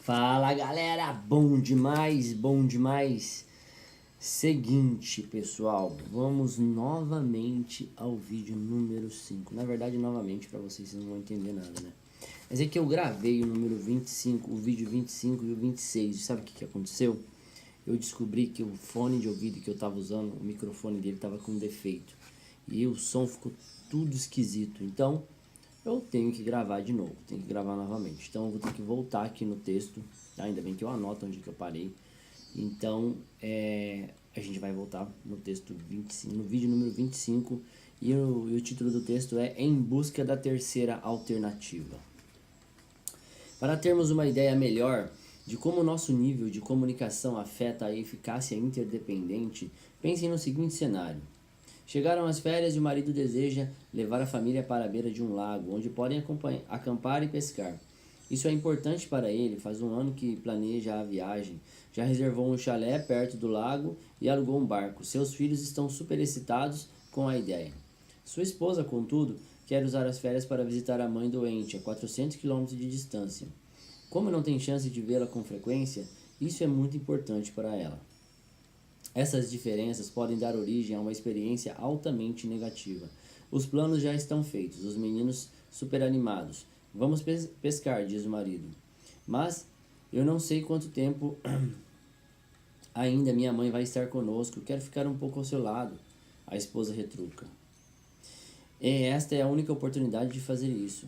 Fala galera, bom demais, bom demais. Seguinte pessoal, vamos novamente ao vídeo número 5. Na verdade, novamente, para vocês não vão entender nada, né? Mas é que eu gravei o número 25, o vídeo 25 e o 26. Sabe o que aconteceu? Eu descobri que o fone de ouvido que eu tava usando, o microfone dele tava com defeito. E o som ficou tudo esquisito. Então, eu tenho que gravar de novo, tenho que gravar novamente. Então eu vou ter que voltar aqui no texto, tá? Ainda bem que eu anoto onde que eu parei. Então a gente vai voltar no texto 25, no vídeo número 25. E o título do texto é Em Busca da Terceira Alternativa. Para termos uma ideia melhor de como o nosso nível de comunicação afeta a eficácia interdependente, pensem no seguinte cenário. Chegaram as férias e o marido deseja levar a família para a beira de um lago, onde podem acampar e pescar. Isso é importante para ele, faz um ano que planeja a viagem. Já reservou um chalé perto do lago e alugou um barco. Seus filhos estão super excitados com a ideia. Sua esposa, contudo, quer usar as férias para visitar a mãe doente, a 400 quilômetros de distância. Como não tem chance de vê-la com frequência, isso é muito importante para ela. Essas diferenças podem dar origem a uma experiência altamente negativa. Os planos já estão feitos, os meninos super animados. Vamos pescar, diz o marido. Mas eu não sei quanto tempo ainda minha mãe vai estar conosco. Quero ficar um pouco ao seu lado. A esposa retruca. E esta é a única oportunidade de fazer isso.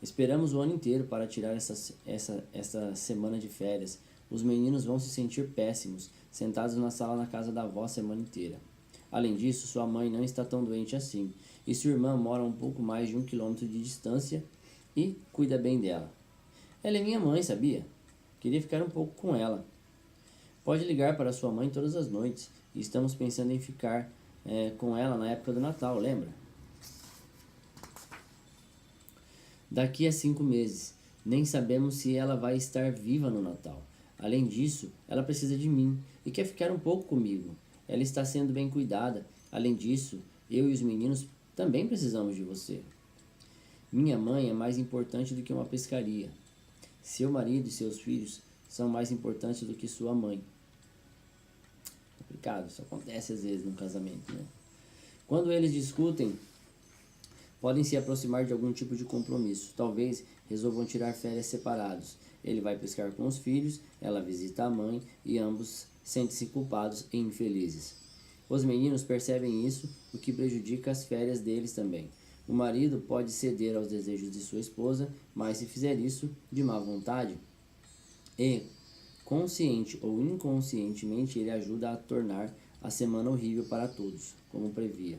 Esperamos o ano inteiro para tirar essa semana de férias. Os meninos vão se sentir péssimos, sentados na sala na casa da avó a semana inteira. Além disso, sua mãe não está tão doente assim, e sua irmã mora a um pouco mais de 1 quilômetro de distância e cuida bem dela. Ela é minha mãe, sabia? Queria ficar um pouco com ela. Pode ligar para sua mãe todas as noites, e estamos pensando em ficar com ela na época do Natal, lembra? Daqui a 5 meses. Nem sabemos se ela vai estar viva no Natal. Além disso, ela precisa de mim e quer ficar um pouco comigo. Ela está sendo bem cuidada. Além disso, eu e os meninos também precisamos de você. Minha mãe é mais importante do que uma pescaria. Seu marido e seus filhos são mais importantes do que sua mãe. Complicado, isso acontece às vezes no casamento, né? Quando eles discutem, podem se aproximar de algum tipo de compromisso. Talvez resolvam tirar férias separados. Ele vai pescar com os filhos, ela visita a mãe e ambos sentem-se culpados e infelizes. Os meninos percebem isso, o que prejudica as férias deles também. O marido pode ceder aos desejos de sua esposa, mas se fizer isso de má vontade e, consciente ou inconscientemente, ele ajuda a tornar a semana horrível para todos, como previa.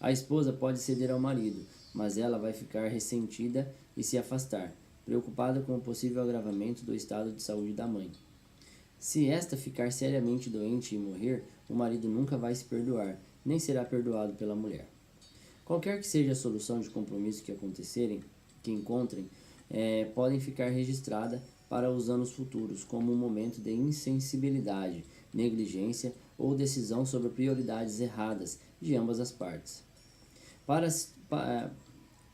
A esposa pode ceder ao marido, mas ela vai ficar ressentida e se afastar, preocupada com o possível agravamento do estado de saúde da mãe. Se esta ficar seriamente doente e morrer, o marido nunca vai se perdoar, nem será perdoado pela mulher. Qualquer que seja a solução de compromisso que encontrem, podem ficar registrada para os anos futuros como um momento de insensibilidade, negligência ou decisão sobre prioridades erradas de ambas as partes.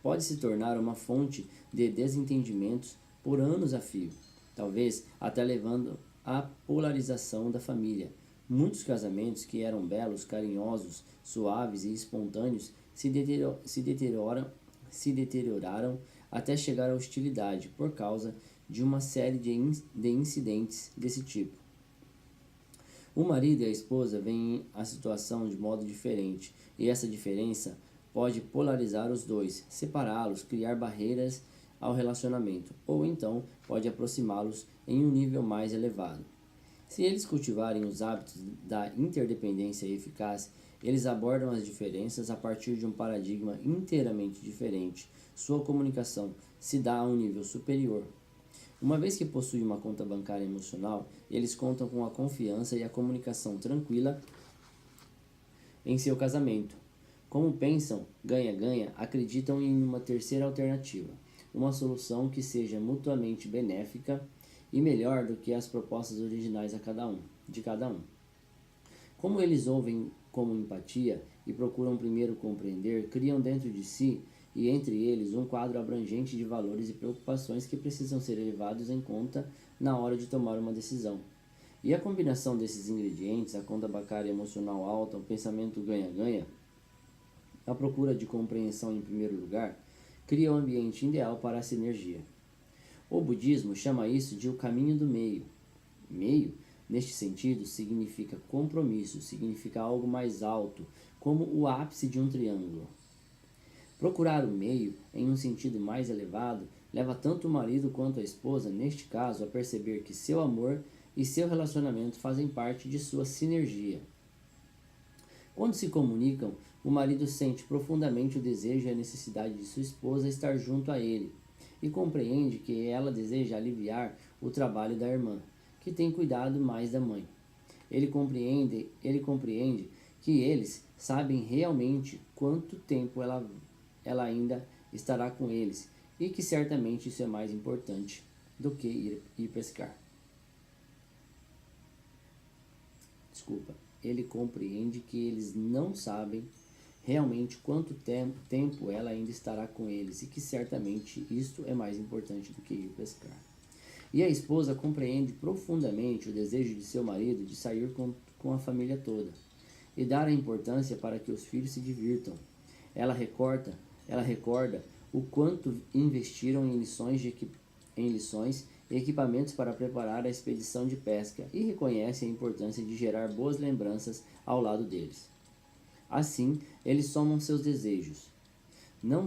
Pode se tornar uma fonte de desentendimentos por anos a fio, talvez até levando à polarização da família. Muitos casamentos que eram belos, carinhosos, suaves e espontâneos se deterioraram até chegar à hostilidade por causa de uma série de incidentes desse tipo. O marido e a esposa veem a situação de modo diferente, e essa diferença pode polarizar os dois, separá-los, criar barreiras ao relacionamento, ou então pode aproximá-los em um nível mais elevado. Se eles cultivarem os hábitos da interdependência eficaz, eles abordam as diferenças a partir de um paradigma inteiramente diferente. Sua comunicação se dá a um nível superior. Uma vez que possuem uma conta bancária emocional, eles contam com a confiança e a comunicação tranquila em seu casamento. Como pensam ganha-ganha, acreditam em uma terceira alternativa, uma solução que seja mutuamente benéfica e melhor do que as propostas originais de cada um. Como eles ouvem como empatia e procuram primeiro compreender, criam dentro de si e entre eles um quadro abrangente de valores e preocupações que precisam ser levados em conta na hora de tomar uma decisão. E a combinação desses ingredientes, a conta bancária emocional alta, o pensamento ganha-ganha, a procura de compreensão em primeiro lugar, cria o ambiente ideal para a sinergia. O budismo chama isso de o caminho do meio. Meio, neste sentido, significa compromisso, significa algo mais alto, como o ápice de um triângulo. Procurar o meio, em um sentido mais elevado, leva tanto o marido quanto a esposa, neste caso, a perceber que seu amor e seu relacionamento fazem parte de sua sinergia. Quando se comunicam, o marido sente profundamente o desejo e a necessidade de sua esposa estar junto a ele, e compreende que ela deseja aliviar o trabalho da irmã, que tem cuidado mais da mãe. Ele compreende que eles sabem realmente quanto tempo ela ainda estará com eles, e que certamente isso é mais importante do que ir pescar. Ele compreende que eles não sabem realmente quanto tempo ela ainda estará com eles, e que certamente isto é mais importante do que ir pescar. E a esposa compreende profundamente o desejo de seu marido de sair com a família toda, e dar a importância para que os filhos se divirtam. Ela recorda o quanto investiram em lições e equipamentos para preparar a expedição de pesca, e reconhece a importância de gerar boas lembranças ao lado deles. Assim, eles somam seus desejos. Não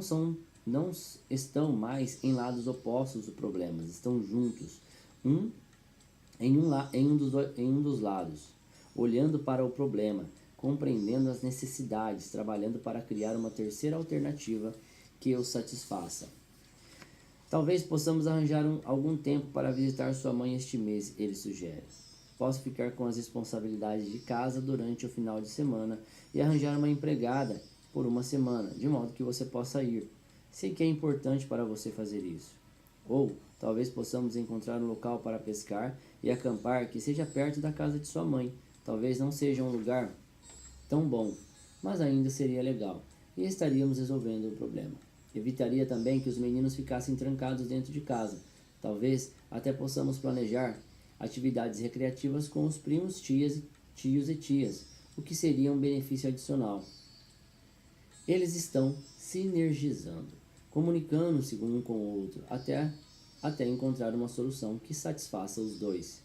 estão mais em lados opostos do problema, estão juntos, em um dos lados, olhando para o problema, compreendendo as necessidades, trabalhando para criar uma terceira alternativa que os satisfaça. Talvez possamos arranjar algum tempo para visitar sua mãe este mês, ele sugere. Posso ficar com as responsabilidades de casa durante o final de semana e arranjar uma empregada por uma semana, de modo que você possa ir. Sei que é importante para você fazer isso. Ou talvez possamos encontrar um local para pescar e acampar que seja perto da casa de sua mãe. Talvez não seja um lugar tão bom, mas ainda seria legal, e estaríamos resolvendo o problema. Evitaria também que os meninos ficassem trancados dentro de casa. Talvez até possamos planejar atividades recreativas com os primos, tios e tias, o que seria um benefício adicional. Eles estão sinergizando, comunicando-se um com o outro, até encontrar uma solução que satisfaça os dois.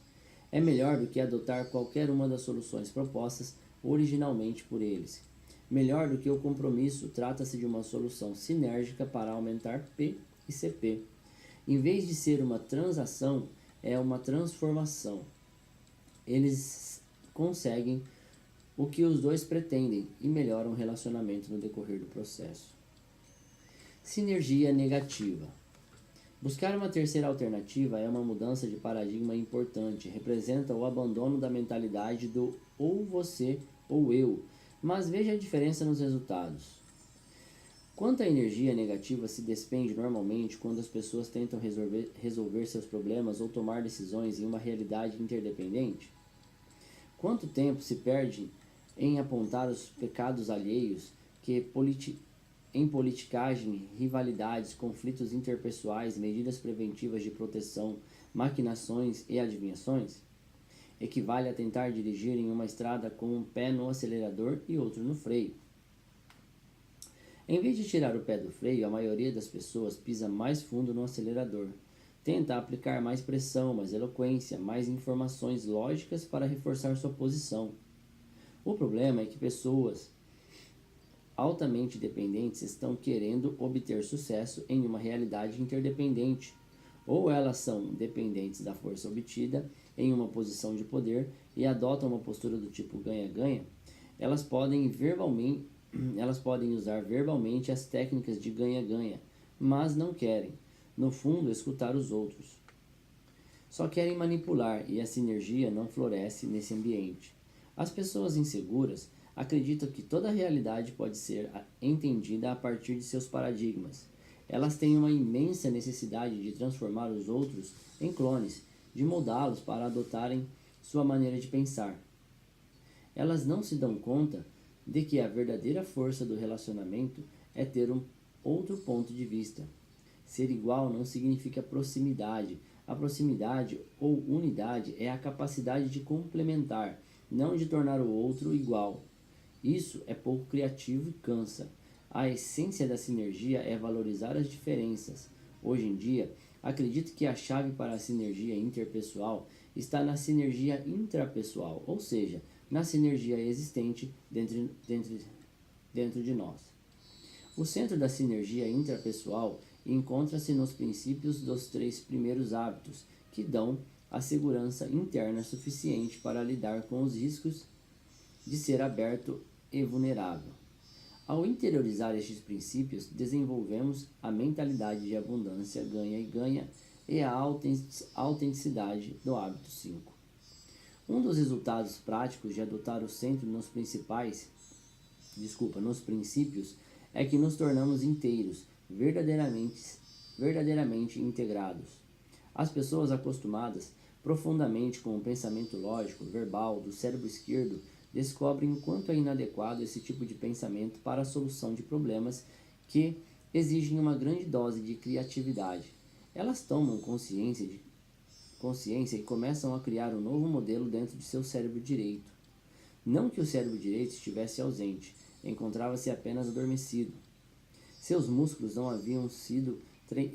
É melhor do que adotar qualquer uma das soluções propostas originalmente por eles. Melhor do que o compromisso, trata-se de uma solução sinérgica para aumentar P e CP. Em vez de ser uma transação, é uma transformação. Eles conseguem o que os dois pretendem e melhoram o relacionamento no decorrer do processo. Sinergia negativa. Buscar uma terceira alternativa é uma mudança de paradigma importante, representa o abandono da mentalidade do ou você ou eu, mas veja a diferença nos resultados. Quanta energia negativa se despende normalmente quando as pessoas tentam resolver seus problemas ou tomar decisões em uma realidade interdependente? Quanto tempo se perde em apontar os pecados alheios em politicagem, rivalidades, conflitos interpessoais, medidas preventivas de proteção, maquinações e adivinhações? Equivale a tentar dirigir em uma estrada com um pé no acelerador e outro no freio. Em vez de tirar o pé do freio, a maioria das pessoas pisa mais fundo no acelerador. Tenta aplicar mais pressão, mais eloquência, mais informações lógicas para reforçar sua posição. O problema é que pessoas altamente dependentes estão querendo obter sucesso em uma realidade interdependente. Ou elas são dependentes da força obtida em uma posição de poder e adotam uma postura do tipo ganha-ganha, elas podem usar verbalmente as técnicas de ganha-ganha, mas não querem, no fundo, escutar os outros. Só querem manipular e a sinergia não floresce nesse ambiente. As pessoas inseguras acreditam que toda a realidade pode ser entendida a partir de seus paradigmas. Elas têm uma imensa necessidade de transformar os outros em clones, de moldá-los para adotarem sua maneira de pensar. Elas não se dão conta de que a verdadeira força do relacionamento é ter outro ponto de vista. Ser igual não significa proximidade. A proximidade ou unidade é a capacidade de complementar, não de tornar o outro igual. Isso é pouco criativo e cansa. A essência da sinergia é valorizar as diferenças. Hoje em dia, acredito que a chave para a sinergia interpessoal está na sinergia intrapessoal, ou seja, na sinergia existente dentro de nós. O centro da sinergia intrapessoal encontra-se nos princípios dos 3 primeiros hábitos, que dão a segurança interna suficiente para lidar com os riscos de ser aberto e vulnerável. Ao interiorizar estes princípios, desenvolvemos a mentalidade de abundância, ganha e ganha, e a autenticidade do hábito 5. Um dos resultados práticos de adotar o centro nos princípios é que nos tornamos inteiros, verdadeiramente integrados. As pessoas acostumadas profundamente com o pensamento lógico, verbal, do cérebro esquerdo, descobrem o quanto é inadequado esse tipo de pensamento para a solução de problemas que exigem uma grande dose de criatividade. Elas tomam consciência e começam a criar um novo modelo dentro de seu cérebro direito. Não que o cérebro direito estivesse ausente, encontrava-se apenas adormecido. Seus músculos não haviam sido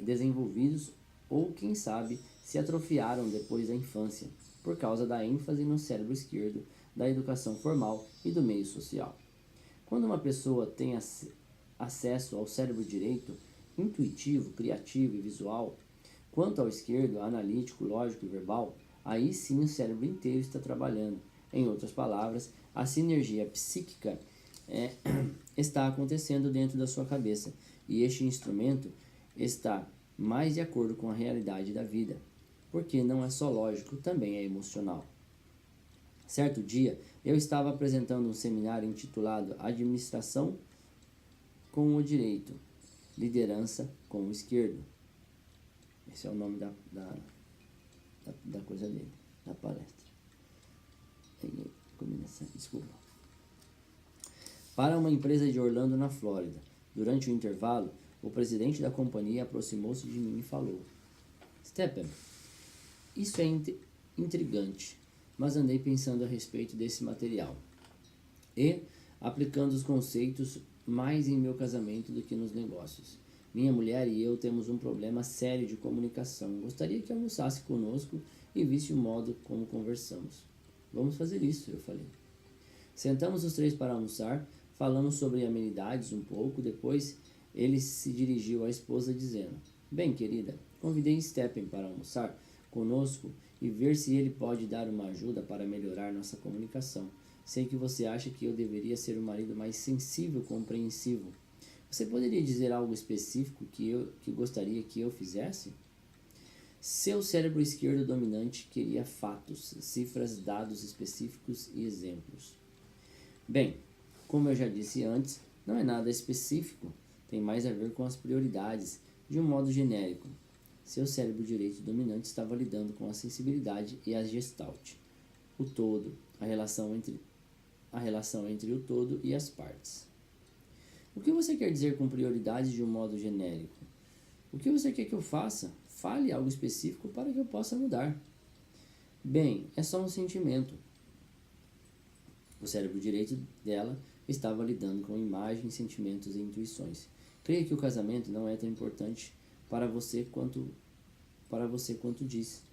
desenvolvidos ou, quem sabe, se atrofiaram depois da infância, por causa da ênfase no cérebro esquerdo, da educação formal e do meio social. Quando uma pessoa tem acesso ao cérebro direito, intuitivo, criativo e visual, quanto ao esquerdo, analítico, lógico e verbal, aí sim o cérebro inteiro está trabalhando. Em outras palavras, a sinergia psíquica está acontecendo dentro da sua cabeça, e este instrumento está mais de acordo com a realidade da vida, porque não é só lógico, também é emocional. Certo dia, eu estava apresentando um seminário intitulado Administração com o Direito, Liderança com o Esquerdo. Esse é o nome da coisa dele, da palestra. Desculpa. Para uma empresa de Orlando, na Flórida. Durante o intervalo, o presidente da companhia aproximou-se de mim e falou: Stephen, isso é intrigante, mas andei pensando a respeito desse material e aplicando os conceitos mais em meu casamento do que nos negócios. Minha mulher e eu temos um problema sério de comunicação. Gostaria que almoçasse conosco e visse o modo como conversamos. Vamos fazer isso, eu falei. Sentamos os 3 para almoçar, falamos sobre amenidades um pouco, depois ele se dirigiu à esposa dizendo: Bem, querida, convidei Stephen para almoçar conosco e ver se ele pode dar uma ajuda para melhorar nossa comunicação. Sei que você acha que eu deveria ser um marido mais sensível e compreensivo. Você poderia dizer algo específico que gostaria que eu fizesse? Seu cérebro esquerdo dominante queria fatos, cifras, dados específicos e exemplos. Bem, como eu já disse antes, não é nada específico, tem mais a ver com as prioridades, de um modo genérico. Seu cérebro direito dominante estava lidando com a sensibilidade e a gestalt, o todo, a relação entre o todo e as partes. O que você quer dizer com prioridades de um modo genérico? O que você quer que eu faça? Fale algo específico para que eu possa mudar. Bem, é só um sentimento. O cérebro direito dela estava lidando com imagens, sentimentos e intuições. Creio que o casamento não é tão importante para você quanto diz.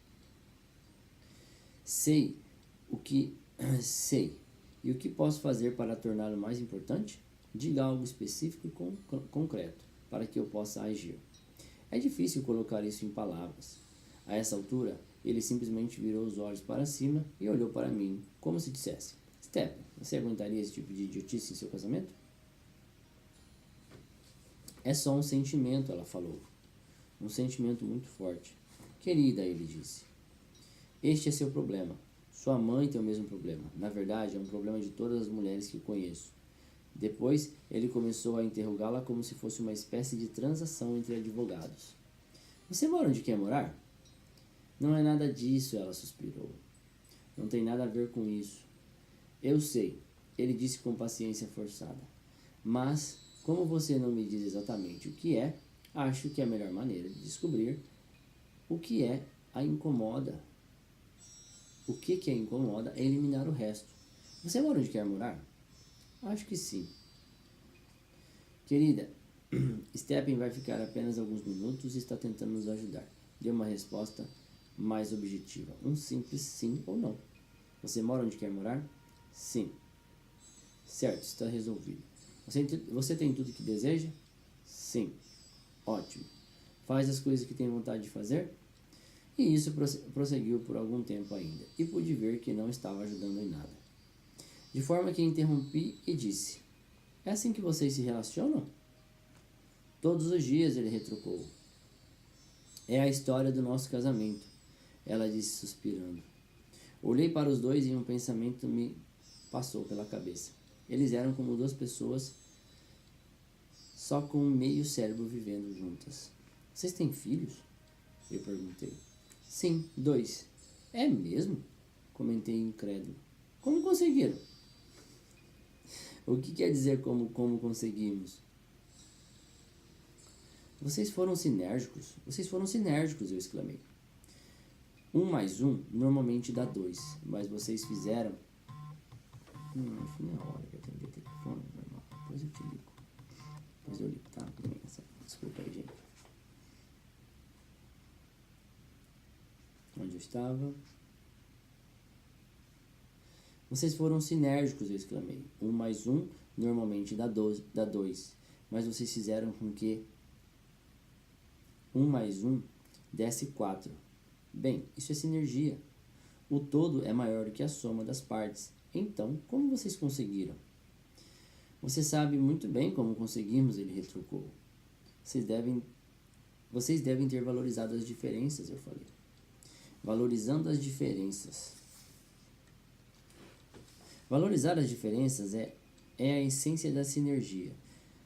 Sei. E o que posso fazer para torná-lo mais importante? Diga algo específico e concreto, para que eu possa agir. É difícil colocar isso em palavras. A essa altura, ele simplesmente virou os olhos para cima e olhou para mim, como se dissesse: Stephen, você aguentaria esse tipo de idiotice em seu casamento? É só um sentimento, ela falou. Um sentimento muito forte. Querida, ele disse, este é seu problema. Sua mãe tem o mesmo problema. Na verdade, é um problema de todas as mulheres que conheço. Depois, ele começou a interrogá-la como se fosse uma espécie de transação entre advogados. Você mora onde quer morar? Não é nada disso, ela suspirou. Não tem nada a ver com isso. Eu sei, ele disse com paciência forçada. Mas, Como você não me diz exatamente o que é, acho que a melhor maneira de descobrir o que é a incomoda. O que a incomoda é eliminar o resto. Você mora onde quer morar? Acho que sim. Querida, Stephen vai ficar apenas alguns minutos e está tentando nos ajudar. Dê uma resposta mais objetiva. Um simples sim ou não. Você mora onde quer morar? Sim. Certo, está resolvido. Você tem tudo que deseja? Sim. Ótimo. Faz as coisas que tem vontade de fazer? E isso prosseguiu por algum tempo ainda, e pude ver que não estava ajudando em nada. De forma que interrompi e disse: é assim que vocês se relacionam? Todos os dias, ele retrucou. É a história do nosso casamento, ela disse suspirando. Olhei para os dois e um pensamento me passou pela cabeça. Eles eram como duas pessoas, só com meio cérebro vivendo juntas. Vocês têm filhos? Eu perguntei. Sim, 2. É mesmo? Comentei incrédulo. Como conseguiram? O que quer dizer como conseguimos? Vocês foram sinérgicos, eu exclamei. 1 mais 1 normalmente dá 2, mas vocês fizeram... acho que não é hora de atender o telefone, normal. Depois eu te ligo. Depois eu ligo, tá? Desculpa aí, gente. Onde eu estava? Vocês foram sinérgicos, eu exclamei. 1 mais 1 normalmente dá 2, mas vocês fizeram com que 1 mais 1 desse 4. Bem, isso é sinergia. O todo é maior do que a soma das partes. Então, como vocês conseguiram? Você sabe muito bem como conseguimos, ele retrucou. Vocês devem ter valorizado as diferenças, eu falei. Valorizando as diferenças. Valorizar as diferenças é a essência da sinergia.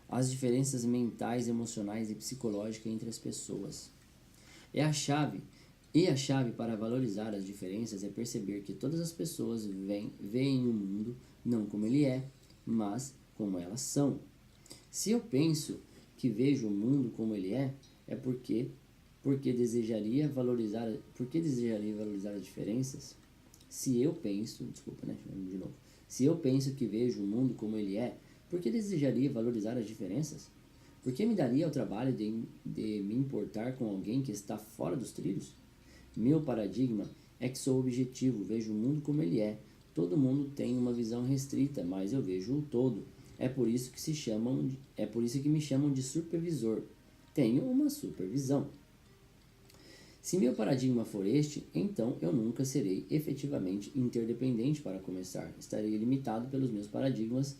As diferenças mentais, emocionais e psicológicas entre as pessoas. É a chave. E a chave para valorizar as diferenças é perceber que todas as pessoas veem o mundo não como ele é, mas como elas são. Se eu penso que vejo o mundo como ele é porque desejaria valorizar as diferenças? Se eu penso que vejo o mundo como ele é, por que desejaria valorizar as diferenças? Por que me daria o trabalho de me importar com alguém que está fora dos trilhos? Meu paradigma é que sou objetivo, vejo o mundo como ele é. Todo mundo tem uma visão restrita, mas eu vejo o todo. É por isso que me chamam de supervisor. Tenho uma supervisão. Se meu paradigma for este, então eu nunca serei efetivamente interdependente para começar. Estarei limitado pelos paradigmas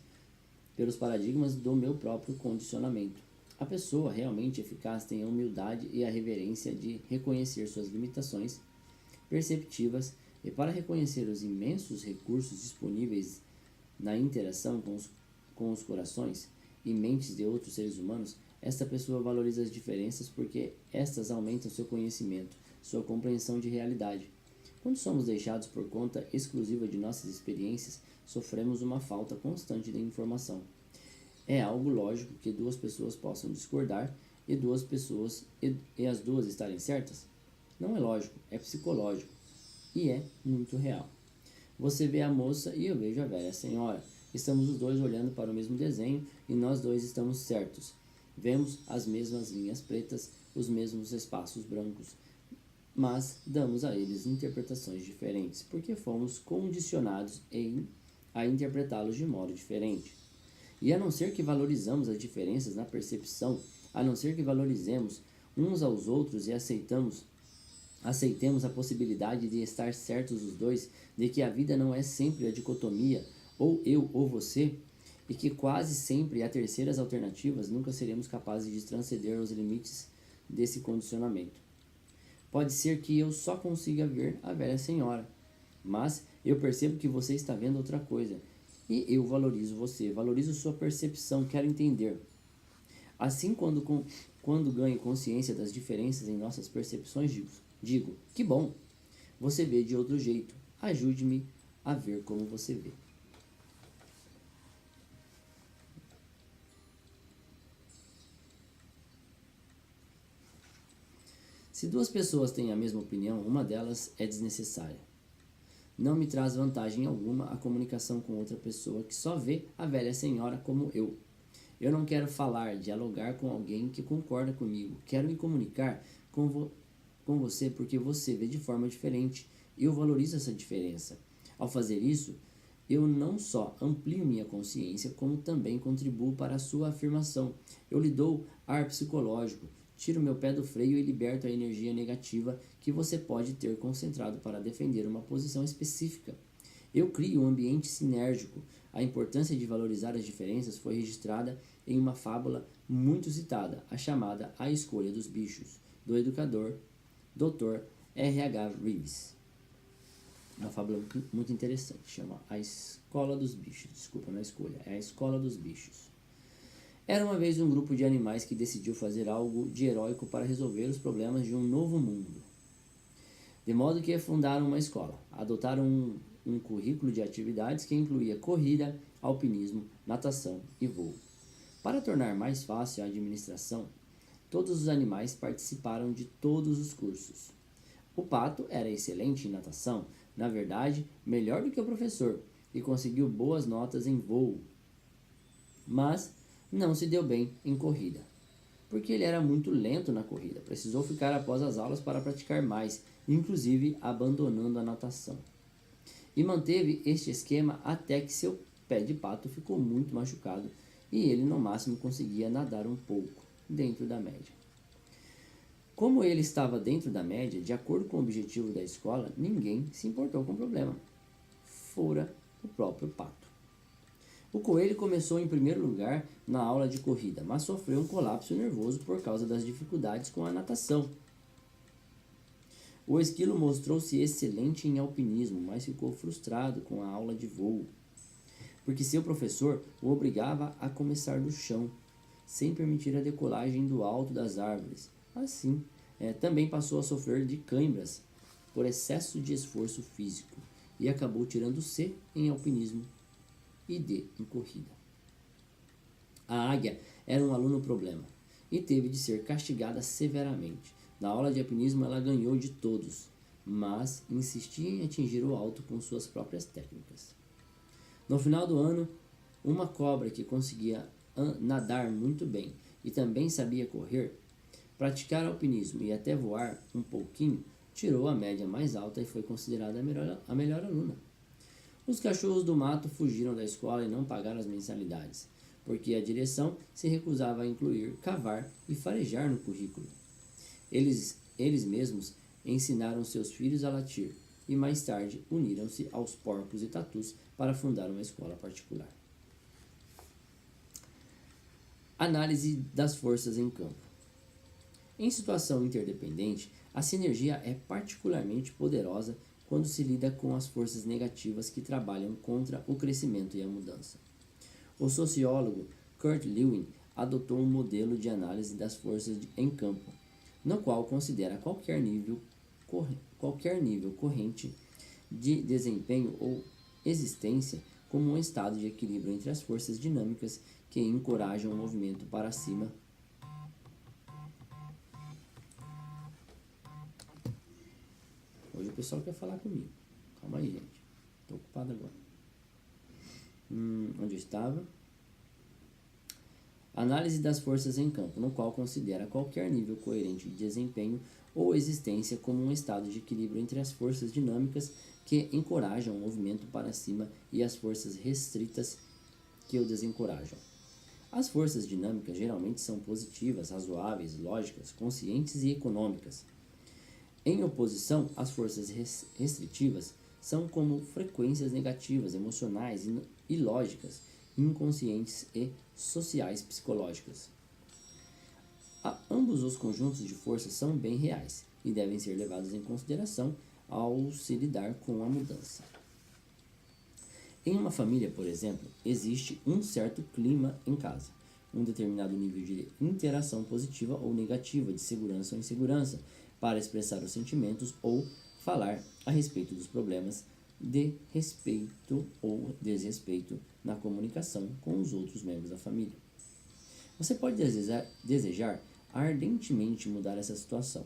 do meu próprio condicionamento. A pessoa realmente eficaz tem a humildade e a reverência de reconhecer suas limitações perceptivas e para reconhecer os imensos recursos disponíveis na interação com os corações e mentes de outros seres humanos, esta pessoa valoriza as diferenças porque estas aumentam seu conhecimento, sua compreensão de realidade. Quando somos deixados por conta exclusiva de nossas experiências, sofremos uma falta constante de informação. É algo lógico que duas pessoas possam discordar e as duas estarem certas? Não é lógico, é psicológico e é muito real. Você vê a moça e eu vejo a velha senhora. Estamos os dois olhando para o mesmo desenho e nós dois estamos certos. Vemos as mesmas linhas pretas, os mesmos espaços brancos, mas damos a eles interpretações diferentes, porque fomos condicionados a interpretá-los de modo diferente. E a não ser que valorizamos as diferenças na percepção, a não ser que valorizemos uns aos outros e aceitemos a possibilidade de estar certos os dois, de que a vida não é sempre a dicotomia, ou eu ou você, e que quase sempre há terceiras alternativas, nunca seremos capazes de transcender os limites desse condicionamento. Pode ser que eu só consiga ver a velha senhora, mas eu percebo que você está vendo outra coisa, e eu valorizo você, valorizo sua percepção, quero entender. Assim, quando ganho consciência das diferenças em nossas percepções, digo, que bom, você vê de outro jeito, ajude-me a ver como você vê. Se duas pessoas têm a mesma opinião, uma delas é desnecessária. Não me traz vantagem alguma a comunicação com outra pessoa que só vê a velha senhora como eu. Eu não quero falar, dialogar com alguém que concorda comigo. Quero me comunicar com você porque você vê de forma diferente. Eu valorizo essa diferença. Ao fazer isso, eu não só amplio minha consciência, como também contribuo para a sua afirmação. Eu lhe dou ar psicológico, tiro meu pé do freio e liberto a energia negativa que você pode ter concentrado para defender uma posição específica. Eu crio um ambiente sinérgico. A importância de valorizar as diferenças foi registrada em uma fábula muito citada, a chamada A Escolha dos Bichos, do educador Dr. R.H. Reeves. Uma fábula muito interessante, chama A Escola dos Bichos. Desculpa, não é a escolha, é a Escola dos Bichos. Era uma vez um grupo de animais que decidiu fazer algo de heróico para resolver os problemas de um novo mundo. De modo que fundaram uma escola. Adotaram um currículo de atividades que incluía corrida, alpinismo, natação e voo. Para tornar mais fácil a administração, todos os animais participaram de todos os cursos. O pato era excelente em natação, na verdade, melhor do que o professor, e conseguiu boas notas em voo. Mas não se deu bem em corrida, porque ele era muito lento na corrida. Precisou ficar após as aulas para praticar mais, inclusive abandonando a natação. E manteve este esquema até que seu pé de pato ficou muito machucado e ele no máximo conseguia nadar um pouco, dentro da média. Como ele estava dentro da média, de acordo com o objetivo da escola, ninguém se importou com o problema. Fora o próprio pato. O coelho começou em primeiro lugar na aula de corrida, mas sofreu um colapso nervoso por causa das dificuldades com a natação. O esquilo mostrou-se excelente em alpinismo, mas ficou frustrado com a aula de voo, porque seu professor o obrigava a começar do chão, sem permitir a decolagem do alto das árvores. Assim, também passou a sofrer de cãibras por excesso de esforço físico e acabou tirando C em alpinismo e D em corrida. A águia era um aluno problema e teve de ser castigada severamente. Na aula de alpinismo ela ganhou de todos, mas insistia em atingir o alto com suas próprias técnicas. No final do ano, uma cobra que conseguia nadar muito bem e também sabia correr, praticar alpinismo e até voar um pouquinho, tirou a média mais alta e foi considerada a melhor aluna. Os cachorros do mato fugiram da escola e não pagaram as mensalidades, porque a direção se recusava a incluir cavar e farejar no currículo. Eles mesmos ensinaram seus filhos a latir e mais tarde uniram-se aos porcos e tatus para fundar uma escola particular. Análise das forças em campo. Em situação interdependente, a sinergia é particularmente poderosa quando se lida com as forças negativas que trabalham contra o crescimento e a mudança. O sociólogo Kurt Lewin adotou um modelo de análise das forças em campo, no qual considera qualquer nível corrente de desempenho ou existência como um estado de equilíbrio entre as forças dinâmicas que encorajam o movimento para cima Hoje o pessoal quer falar comigo. Calma aí, gente. Tô ocupado agora. Onde eu estava? Análise das forças em campo, no qual considera qualquer nível coerente de desempenho ou existência como um estado de equilíbrio entre as forças dinâmicas que encorajam o movimento para cima e as forças restritas que o desencorajam. As forças dinâmicas geralmente são positivas, razoáveis, lógicas, conscientes e econômicas. Em oposição, as forças restritivas são como frequências negativas, emocionais e ilógicas, inconscientes e sociais psicológicas. Ambos os conjuntos de forças são bem reais e devem ser levados em consideração ao se lidar com a mudança. Em uma família, por exemplo, existe um certo clima em casa, um determinado nível de interação positiva ou negativa, de segurança ou insegurança, para expressar os sentimentos ou falar a respeito dos problemas de respeito ou desrespeito na comunicação com os outros membros da família. Você pode desejar ardentemente mudar essa situação,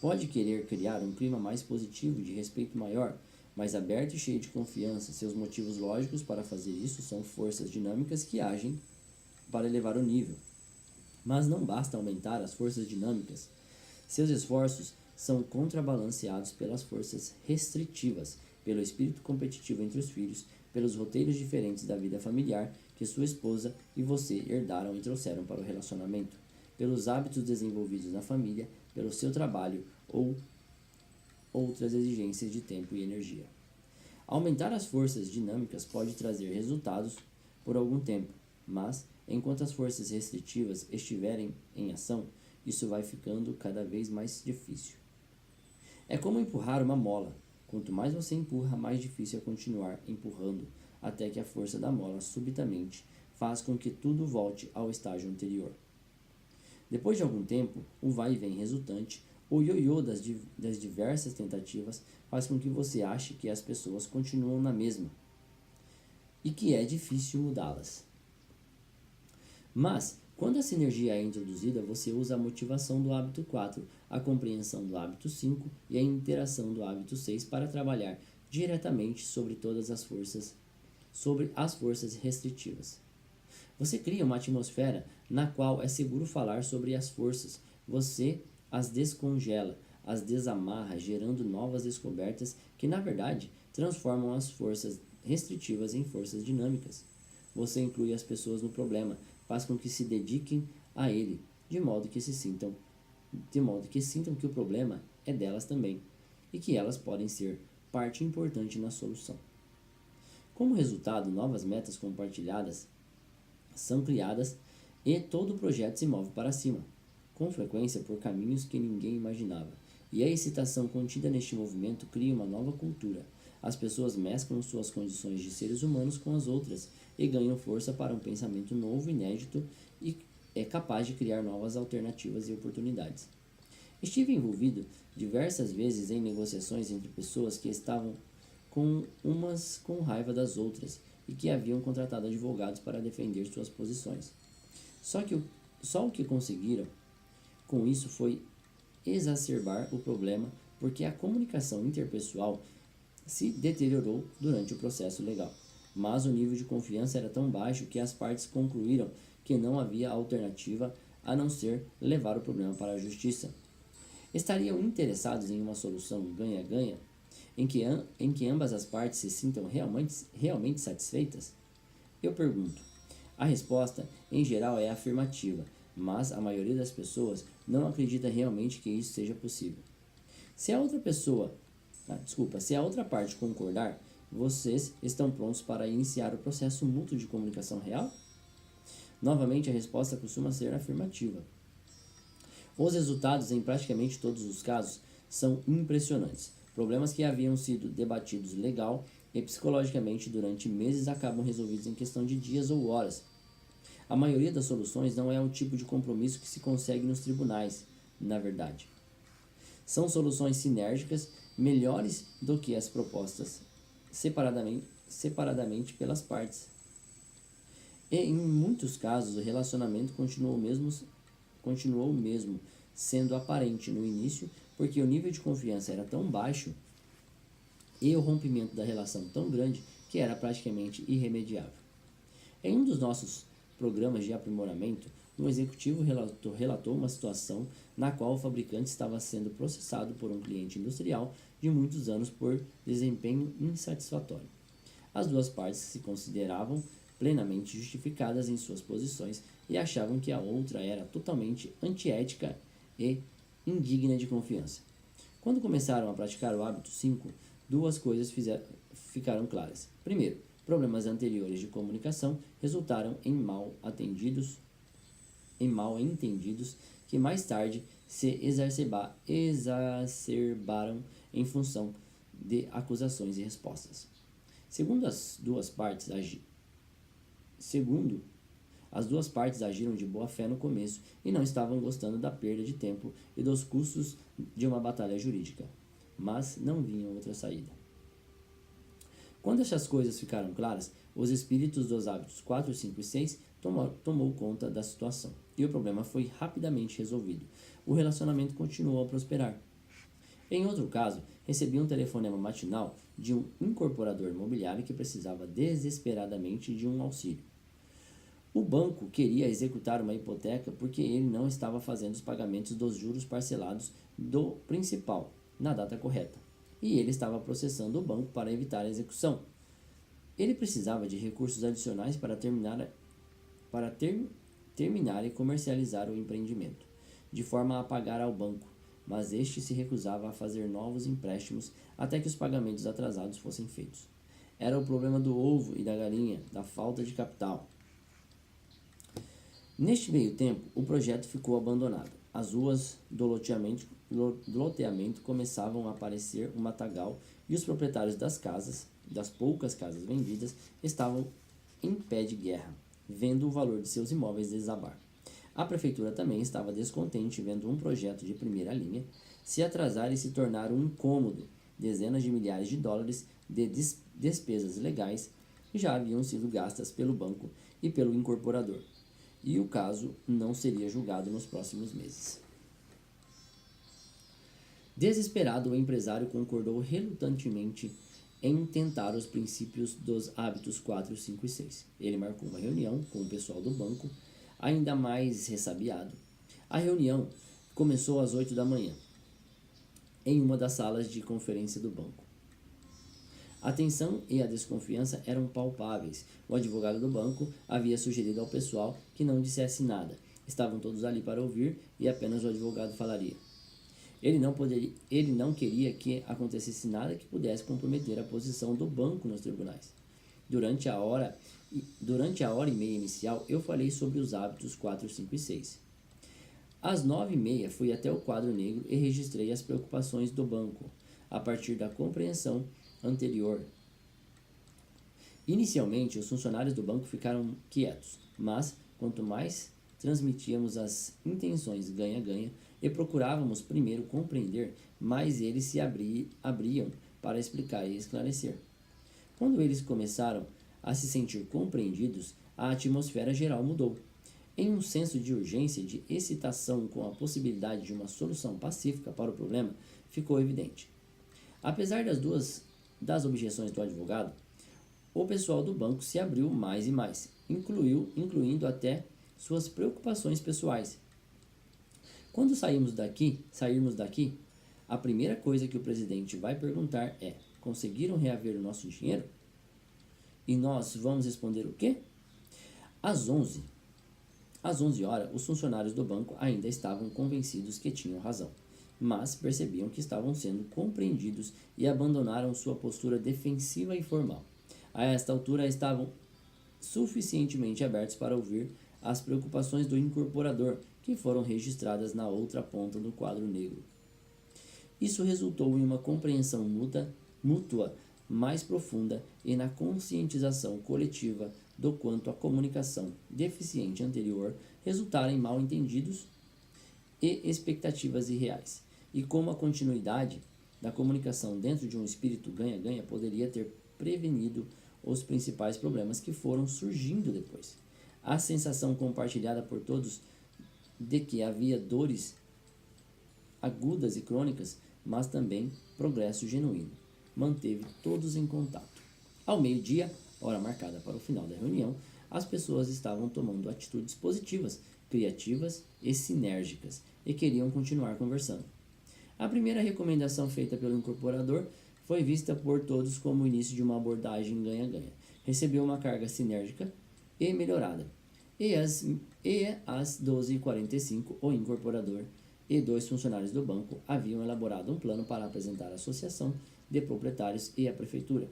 Pode querer criar um clima mais positivo, de respeito maior, mais aberto e cheio de confiança. Seus motivos lógicos para fazer isso são forças dinâmicas que agem para elevar o nível. Mas não basta aumentar as forças dinâmicas. Seus esforços são contrabalanceados pelas forças restritivas, pelo espírito competitivo entre os filhos, pelos roteiros diferentes da vida familiar que sua esposa e você herdaram e trouxeram para o relacionamento, pelos hábitos desenvolvidos na família, pelo seu trabalho ou outras exigências de tempo e energia. Aumentar as forças dinâmicas pode trazer resultados por algum tempo, mas, enquanto as forças restritivas estiverem em ação, isso vai ficando cada vez mais difícil. É como empurrar uma mola. Quanto mais você empurra, mais difícil é continuar empurrando, até que a força da mola subitamente faz com que tudo volte ao estágio anterior. Depois de algum tempo, o vai e vem resultante, o ioiô das diversas tentativas, faz com que você ache que as pessoas continuam na mesma e que é difícil mudá-las. Mas, quando essa energia é introduzida, você usa a motivação do hábito 4, a compreensão do hábito 5 e a interação do hábito 6 para trabalhar diretamente sobre as forças restritivas. Você cria uma atmosfera na qual é seguro falar sobre as forças. Você as descongela, as desamarra, gerando novas descobertas que, na verdade, transformam as forças restritivas em forças dinâmicas. Você inclui as pessoas no problema, faz com que se dediquem a ele, de modo que sintam que o problema é delas também e que elas podem ser parte importante na solução. Como resultado, novas metas compartilhadas são criadas e todo o projeto se move para cima, com frequência por caminhos que ninguém imaginava. E a excitação contida neste movimento cria uma nova cultura. As pessoas mesclam suas condições de seres humanos com as outras e ganham força para um pensamento novo, inédito e é capaz de criar novas alternativas e oportunidades. Estive envolvido diversas vezes em negociações entre pessoas que estavam umas com raiva das outras e que haviam contratado advogados para defender suas posições. Só o que conseguiram com isso foi exacerbar o problema, porque a comunicação interpessoal se deteriorou durante o processo legal. Mas o nível de confiança era tão baixo que as partes concluíram que não havia alternativa a não ser levar o problema para a justiça. Estariam interessados em uma solução ganha-ganha, em que ambas as partes se sintam realmente satisfeitas? Eu pergunto. A resposta, em geral, é afirmativa, mas a maioria das pessoas não acredita realmente que isso seja possível. Se a outra parte concordar, vocês estão prontos para iniciar o processo mútuo de comunicação real? Novamente, a resposta costuma ser afirmativa. Os resultados, em praticamente todos os casos, são impressionantes. Problemas que haviam sido debatidos legal e psicologicamente durante meses acabam resolvidos em questão de dias ou horas. A maioria das soluções não é o tipo de compromisso que se consegue nos tribunais, na verdade. São soluções sinérgicas, melhores do que as propostas separadamente pelas partes. E, em muitos casos, o relacionamento continuou mesmo sendo aparente no início, porque o nível de confiança era tão baixo e o rompimento da relação tão grande que era praticamente irremediável. Em um dos nossos programas de aprimoramento, um executivo relatou uma situação na qual o fabricante estava sendo processado por um cliente industrial de muitos anos por desempenho insatisfatório. As duas partes se consideravam plenamente justificadas em suas posições e achavam que a outra era totalmente antiética e indigna de confiança. Quando começaram a praticar o hábito 5, duas coisas ficaram claras. Primeiro, problemas anteriores de comunicação resultaram em mal entendidos que mais tarde se exacerbaram em função de acusações e respostas. Segundo, as duas partes agiram de boa fé no começo e não estavam gostando da perda de tempo e dos custos de uma batalha jurídica, mas não viam outra saída. Quando essas coisas ficaram claras, os espíritos dos hábitos 4, 5 e 6 tomou conta da situação e o problema foi rapidamente resolvido. O relacionamento continuou a prosperar. Em outro caso, recebi um telefonema matinal de um incorporador imobiliário que precisava desesperadamente de um auxílio. O banco queria executar uma hipoteca porque ele não estava fazendo os pagamentos dos juros parcelados do principal na data correta, e ele estava processando o banco para evitar a execução. Ele precisava de recursos adicionais para terminar e comercializar o empreendimento, de forma a pagar ao banco, mas este se recusava a fazer novos empréstimos até que os pagamentos atrasados fossem feitos. Era o problema do ovo e da galinha, da falta de capital. Neste meio tempo, o projeto ficou abandonado. As ruas do loteamento começavam a parecer um matagal e os proprietários das poucas casas vendidas, estavam em pé de guerra, vendo o valor de seus imóveis desabar. A prefeitura também estava descontente vendo um projeto de primeira linha se atrasar e se tornar um incômodo. Dezenas de milhares de dólares de despesas legais já haviam sido gastas pelo banco e pelo incorporador, e o caso não seria julgado nos próximos meses. Desesperado, o empresário concordou relutantemente em tentar os princípios dos hábitos 4, 5 e 6. Ele marcou uma reunião com o pessoal do banco, ainda mais ressabiado. A reunião começou às 8 da manhã, em uma das salas de conferência do banco. A tensão e a desconfiança eram palpáveis. O advogado do banco havia sugerido ao pessoal que não dissesse nada. Estavam todos ali para ouvir e apenas o advogado falaria. Ele não queria que acontecesse nada que pudesse comprometer a posição do banco nos tribunais. Durante a hora e meia inicial, eu falei sobre os hábitos 4, 5 e 6. Às 9h30, fui até o quadro negro e registrei as preocupações do banco, a partir da compreensão anterior. Inicialmente, os funcionários do banco ficaram quietos, mas quanto mais transmitíamos as intenções ganha-ganha e procurávamos primeiro compreender, mais eles se abriam para explicar e esclarecer. Quando eles começaram a se sentir compreendidos, a atmosfera geral mudou. Em um senso de urgência e de excitação com a possibilidade de uma solução pacífica para o problema, ficou evidente. Apesar das objeções do advogado, o pessoal do banco se abriu mais e mais, incluindo até suas preocupações pessoais. Quando sairmos daqui, a primeira coisa que o presidente vai perguntar é: conseguiram reaver o nosso dinheiro? E nós vamos responder o quê? Às 11 horas, os funcionários do banco ainda estavam convencidos que tinham razão, mas percebiam que estavam sendo compreendidos e abandonaram sua postura defensiva e formal. A esta altura, estavam suficientemente abertos para ouvir as preocupações do incorporador, que foram registradas na outra ponta do quadro negro. Isso resultou em uma compreensão mútua mais profunda e na conscientização coletiva do quanto a comunicação deficiente anterior resultara em mal-entendidos e expectativas irreais, e como a continuidade da comunicação dentro de um espírito ganha-ganha poderia ter prevenido os principais problemas que foram surgindo depois. A sensação compartilhada por todos de que havia dores agudas e crônicas, mas também progresso genuíno, manteve todos em contato. Ao meio-dia, hora marcada para o final da reunião, as pessoas estavam tomando atitudes positivas, criativas e sinérgicas, e queriam continuar conversando. A primeira recomendação feita pelo incorporador foi vista por todos como o início de uma abordagem ganha-ganha. Recebeu uma carga sinérgica e melhorada. E às 12h45, o incorporador e 2 funcionários do banco haviam elaborado um plano para apresentar à associação de proprietários e à prefeitura.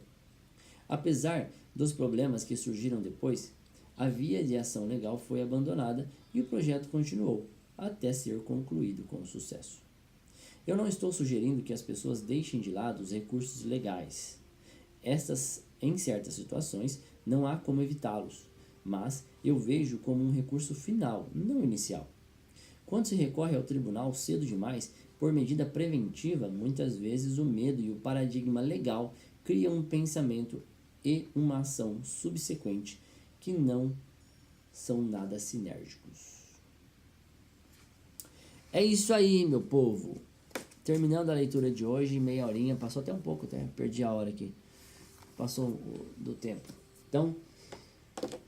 Apesar dos problemas que surgiram depois, a via de ação legal foi abandonada e o projeto continuou até ser concluído com sucesso. Eu não estou sugerindo que as pessoas deixem de lado os recursos legais. Em certas situações, não há como evitá-los, mas eu vejo como um recurso final, não inicial. Quando se recorre ao tribunal cedo demais, por medida preventiva, muitas vezes o medo e o paradigma legal criam um pensamento e uma ação subsequente que não são nada sinérgicos. É isso aí, meu povo. terminando a leitura de hoje, meia horinha, passou até um pouco, até perdi a hora aqui. Passou do tempo. Então,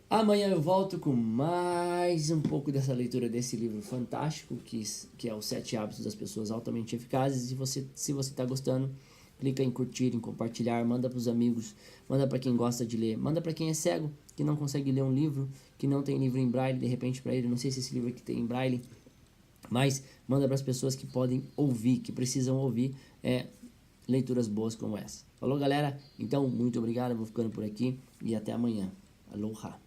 amanhã eu volto com mais um pouco dessa leitura desse livro fantástico, que é Os 7 Hábitos das Pessoas Altamente Eficazes. E se você está gostando, clica em curtir, em compartilhar, manda para os amigos, manda para quem gosta de ler, manda para quem é cego, que não consegue ler um livro, que não tem livro em braille, de repente para ele, não sei se esse livro aqui tem em braille, mas manda para as pessoas que podem ouvir, que precisam ouvir leituras boas como essa. Falou, galera? Então, muito obrigado, eu vou ficando por aqui e até amanhã. Aloha!